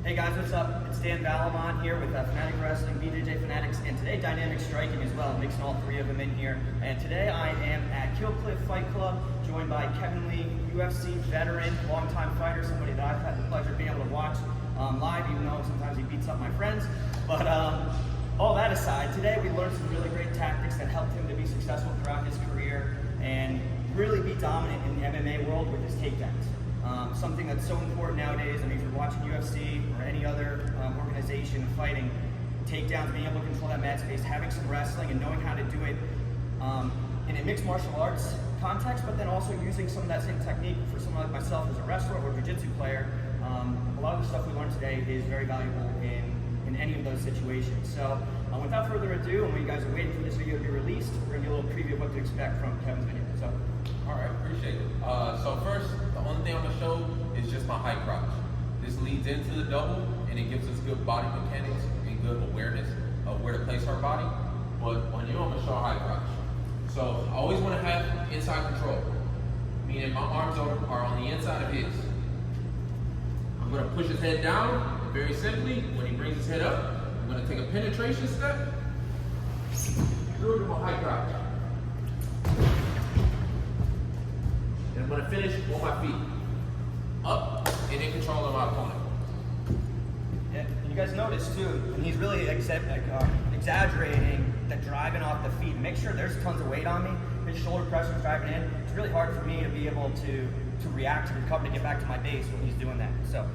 Hey guys, what's up? It's Dan Valamont here with Fanatic Wrestling, BJJ Fanatics, and today Dynamic Striking as well, mixing all three of them in here. And today I am at Kill Cliff Fight Club, joined by Kevin Lee, UFC veteran, longtime fighter, somebody that I've had the pleasure of being able to watch live, even though sometimes he beats up my friends. But all that aside, today we learned some really great tactics that helped him to be successful throughout his career and really be dominant in the MMA world with his takedowns. Something that's so important nowadays. I mean, if you're watching UFC or any other organization fighting, takedowns, being able to control that mat space, having some wrestling and knowing how to do it in a mixed martial arts context, but then also using some of that same technique for someone like myself as a wrestler or jiu-jitsu player. A lot of the stuff we learned today is very valuable in any of those situations. So without further ado, and when you guys are waiting for this video to be released, we're going to do a little preview of what to expect from Kevin's video. So. All right, appreciate it. So first, the only thing I'm gonna show is just my high crotch. This leads into the double, and it gives us good body mechanics and good awareness of where to place our body. But on you, I'm gonna show a high crotch. So I always wanna have inside control, meaning my arms are on the inside of his. I'm gonna push his head down, and very simply, when he brings his head up, I'm gonna take a penetration step through to my high crotch. I'm going to finish on my feet, up and in control of my opponent. Yeah, and you guys notice too, and he's really exaggerating the driving off the feet. Make sure there's tons of weight on me. His shoulder pressure is driving in. It's really hard for me to be able to react, to recover, to get back to my base when he's doing that. So,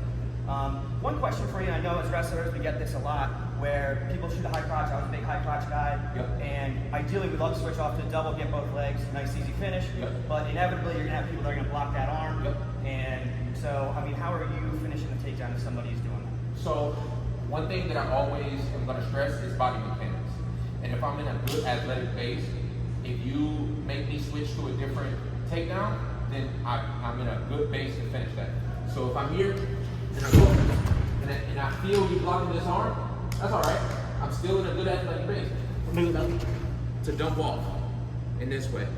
one question for you, and I know as wrestlers we get this a lot, where people shoot a high crotch. I was a big high crotch guy, and ideally we'd love to switch off to the double, get both legs, nice easy finish, but inevitably you're gonna have people that are gonna block that arm, and so, I mean, how are you finishing the takedown if somebody's doing that? So, one thing that I always am gonna stress is body mechanics, and if I'm in a good athletic base, if you make me switch to a different takedown, then I'm in a good base to finish that. So if I'm here, and I go, and I feel you blocking this arm, that's all right. I'm still in a good athletic base. To dump off in this way.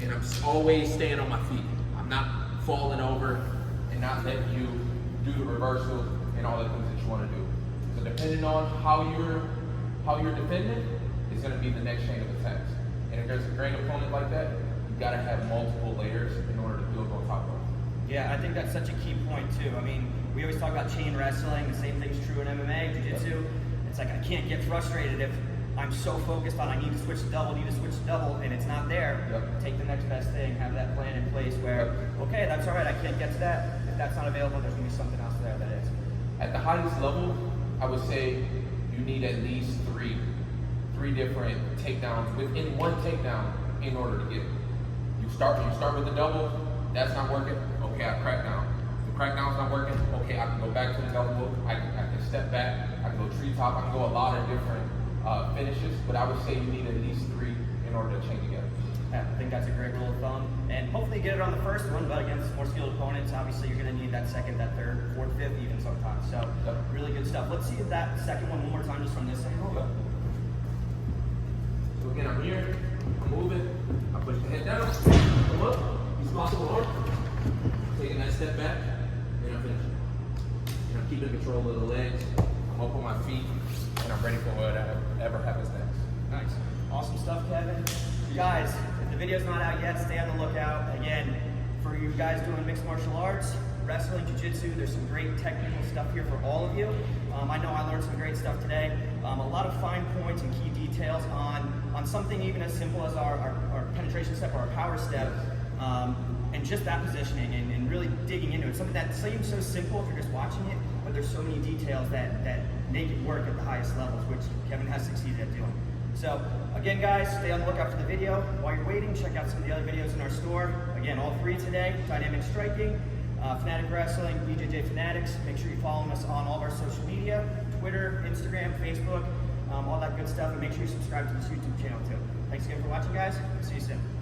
And I'm always staying on my feet. I'm not falling over and not letting you do the reversal and all the things that you want to do. So depending on how you're defending is going to be the next chain of attacks. And if there's a great opponent like that, you got to have multiple layers in order to build on top of it. Yeah, I think that's such a key point too. I mean, we always talk about chain wrestling. The same thing's true in MMA, jiu-jitsu. It's like I can't get frustrated if I'm so focused on I need to switch to double, and it's not there. Take the next best thing, have that plan in place where, okay, that's all right, I can't get to that. If that's not available, there's gonna be something else there that is. At the highest level, I would say you need at least three different takedowns within one takedown in order to get it. You start with the double, that's not working, okay, I crack down. The crackdown's not working, okay, I can go back to the double, I can step back, I can go treetop, I can go a lot of different finishes, but I would say you need at least 3 in order to chain together. Yeah, I think that's a great rule of thumb. And hopefully you get it on the first one, but against more skilled opponents, obviously you're gonna need that second, that third, fourth, fifth even sometimes. So really good stuff. Let's see that second one more time just from this angle. So again, I'm here, I'm moving, I push the head down, come up, use possible arm, taking that step back, and I'm finishing. And I'm keeping control of the legs, I'm up on my feet, and I'm ready for whatever happens next. Nice. Awesome stuff, Kevin. You guys, if the video's not out yet, stay on the lookout. Again, for you guys doing mixed martial arts, wrestling, jiu-jitsu, there's some great technical stuff here for all of you. I know I learned some great stuff today. A lot of fine points and key details on something even as simple as our penetration step or our power step. And just that positioning and really digging into it. Something that seems so simple if you're just watching it, but there's so many details that make it work at the highest levels, which Kevin has succeeded at doing. So again, guys, stay on the lookout for the video. While you're waiting, check out some of the other videos in our store. Again, all 3 today: Dynamic Striking, Fanatic Wrestling, BJJ Fanatics. Make sure you follow us on all of our social media: Twitter, Instagram, Facebook, all that good stuff. And make sure you subscribe to this YouTube channel too. Thanks again for watching, guys. See you soon.